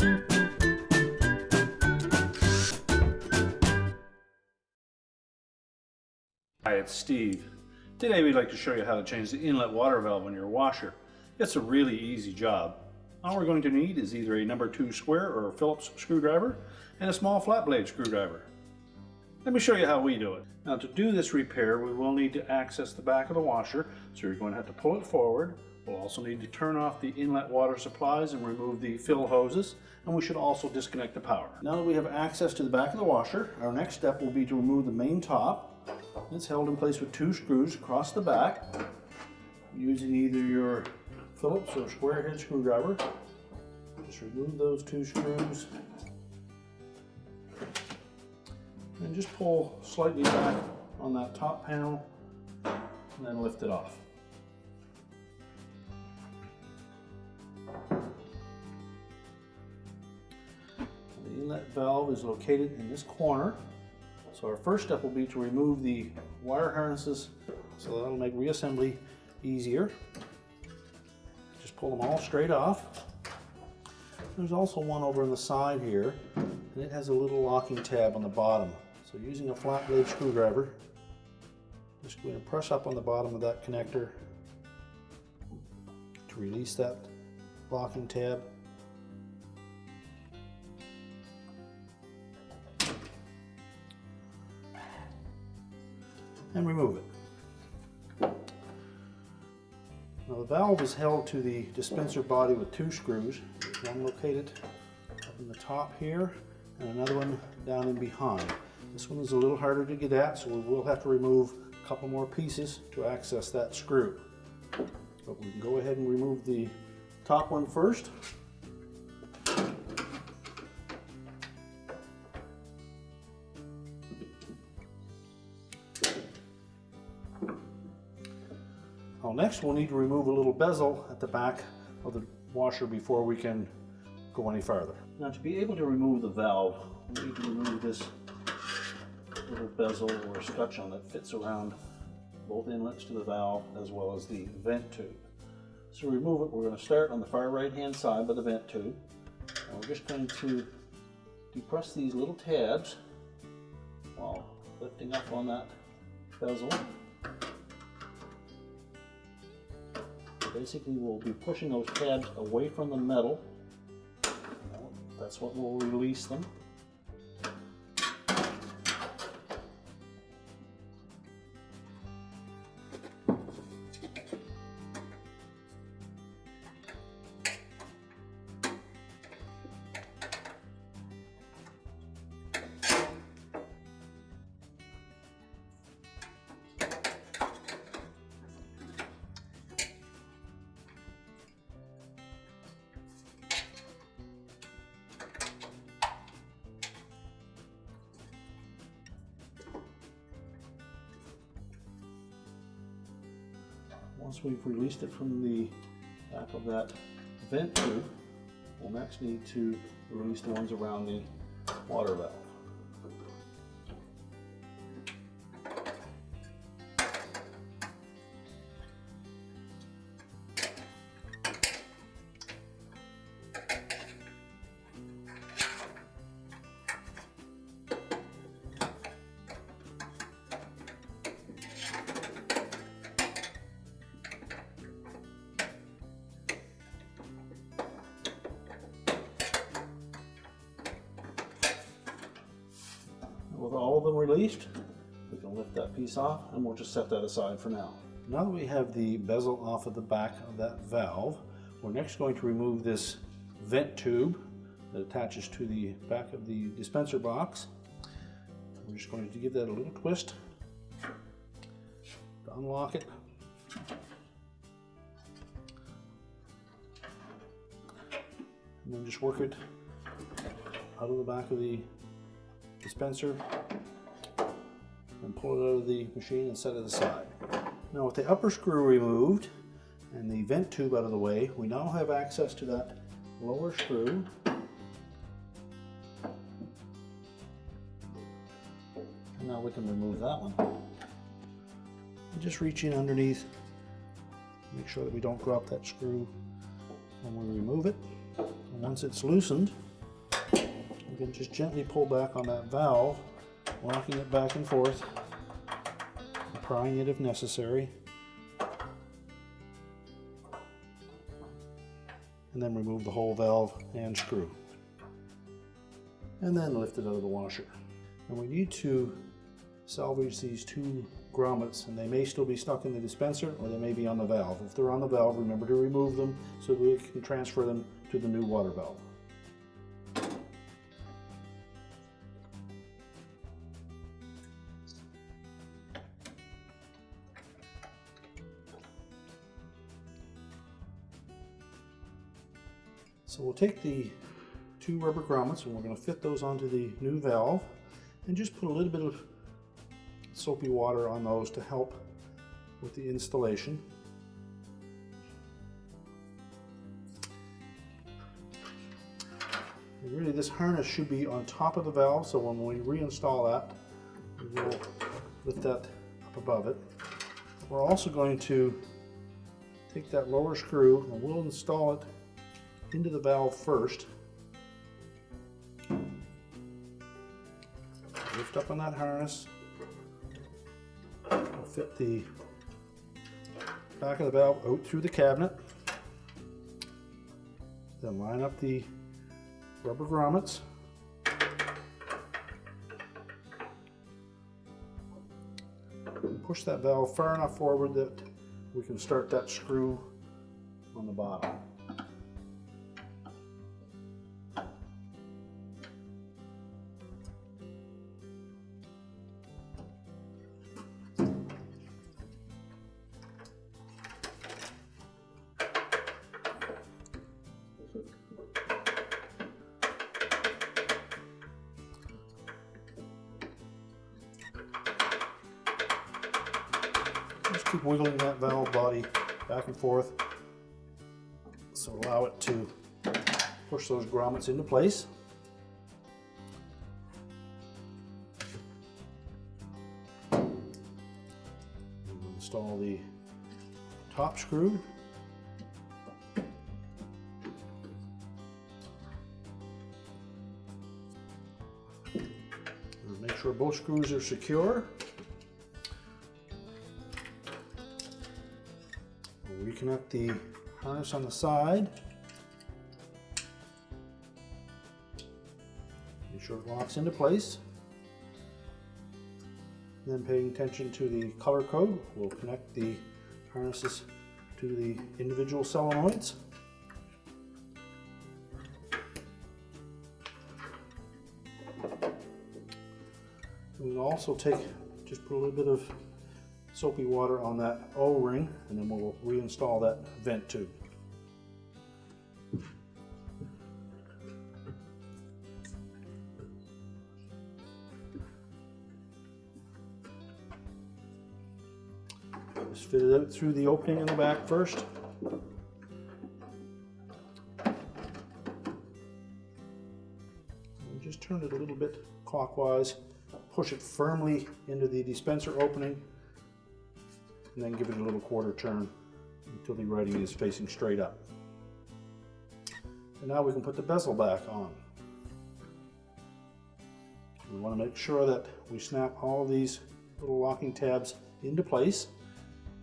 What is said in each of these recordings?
Hi, it's Steve. Today we'd like to show you how to change the inlet water valve on your washer. It's a really easy job. All we're going to need is either a number 2 square or a Phillips screwdriver and a small flat blade screwdriver. Let me show you how we do it. Now, to do this repair, we will need to access the back of the washer, so you're going to have to pull it forward. We'll also need to turn off the inlet water supplies and remove the fill hoses, and we should also disconnect the power. Now that we have access to the back of the washer, our next step will be to remove the main top. It's held in place with 2 screws across the back, using either your Phillips or square head screwdriver. Just remove those 2 screws and just pull slightly back on that top panel and then lift it off. The inlet valve is located in this corner. So our first step will be to remove the wire harnesses, so that'll make reassembly easier. Just pull them all straight off. There's also one over on the side here, and it has a little locking tab on the bottom. So using a flat blade screwdriver, just going to press up on the bottom of that connector to release that locking tab. And remove it. Now the valve is held to the dispenser body with 2 screws. One located up in the top here and another one down in behind. This one is a little harder to get at, so we will have to remove a couple more pieces to access that screw. But we can go ahead and remove the top one first. Well, next we'll need to remove a little bezel at the back of the washer before we can go any farther. Now, to be able to remove the valve, we need to remove this little bezel or scutcheon that fits around both inlets to the valve as well as the vent tube. So to remove it, we're going to start on the far right hand side by the vent tube. And we're just going to depress these little tabs while lifting up on that bezel. Basically, we'll be pushing those tabs away from the metal. That's what will release them. Once we've released it from the back of that vent tube, we'll next need to release the ones around the water valve. With all of them released, we can lift that piece off and we'll just set that aside for now. Now that we have the bezel off of the back of that valve, we're next going to remove this vent tube that attaches to the back of the dispenser box. We're just going to give that a little twist to unlock it. And then just work it out of the back of the dispenser and pull it out of the machine and set it aside. Now, with the upper screw removed and the vent tube out of the way, we now have access to that lower screw. And now we can remove that one. And just reach in underneath, make sure that we don't drop that screw when we remove it. And once it's loosened, We can just gently pull back on that valve, locking it back and forth, and prying it if necessary. And then remove the whole valve and screw. And then lift it out of the washer. And we need to salvage these two grommets, and they may still be stuck in the dispenser or they may be on the valve. If they're on the valve, remember to remove them so that we can transfer them to the new water valve. So we'll take the two rubber grommets and we're going to fit those onto the new valve and just put a little bit of soapy water on those to help with the installation. And really, this harness should be on top of the valve, so when we reinstall that, we'll lift that up above it. We're also going to take that lower screw and we'll install it into the valve first. Lift up on that harness. We'll fit the back of the valve out through the cabinet. Then line up the rubber grommets. And push that valve far enough forward that we can start that screw on the bottom. Just keep wiggling that valve body back and forth, so allow it to push those grommets into place. We'll install the top screw. Make sure both screws are secure. We'll reconnect the harness on the side. Make sure it locks into place. Then, paying attention to the color code, we'll connect the harnesses to the individual solenoids. We'll also just put a little bit of soapy water on that O-ring, and then we'll reinstall that vent tube. Just fit it out through the opening in the back first. And just turn it a little bit clockwise. Push it firmly into the dispenser opening, and then give it a little quarter turn until the writing is facing straight up. And now we can put the bezel back on. We want to make sure that we snap all of these little locking tabs into place.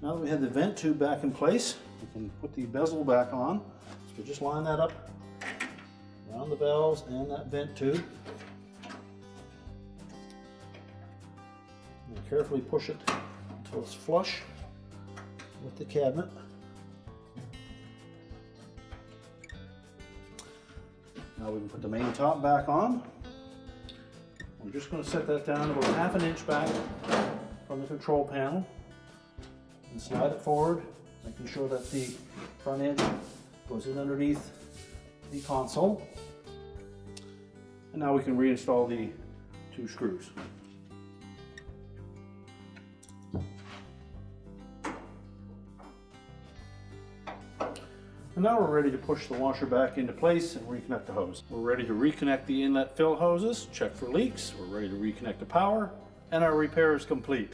Now that we have the vent tube back in place, we can put the bezel back on. So we just line that up around the valves and that vent tube. And carefully push it until it's flush with the cabinet. Now we can put the main top back on. I'm just going to set that down about ½ an inch back from the control panel and slide it forward, making sure that the front edge goes in underneath the console. And now we can reinstall the two screws. And now we're ready to push the washer back into place and reconnect the hose. We're ready to reconnect the inlet fill hoses, check for leaks, we're ready to reconnect the power, and our repair is complete.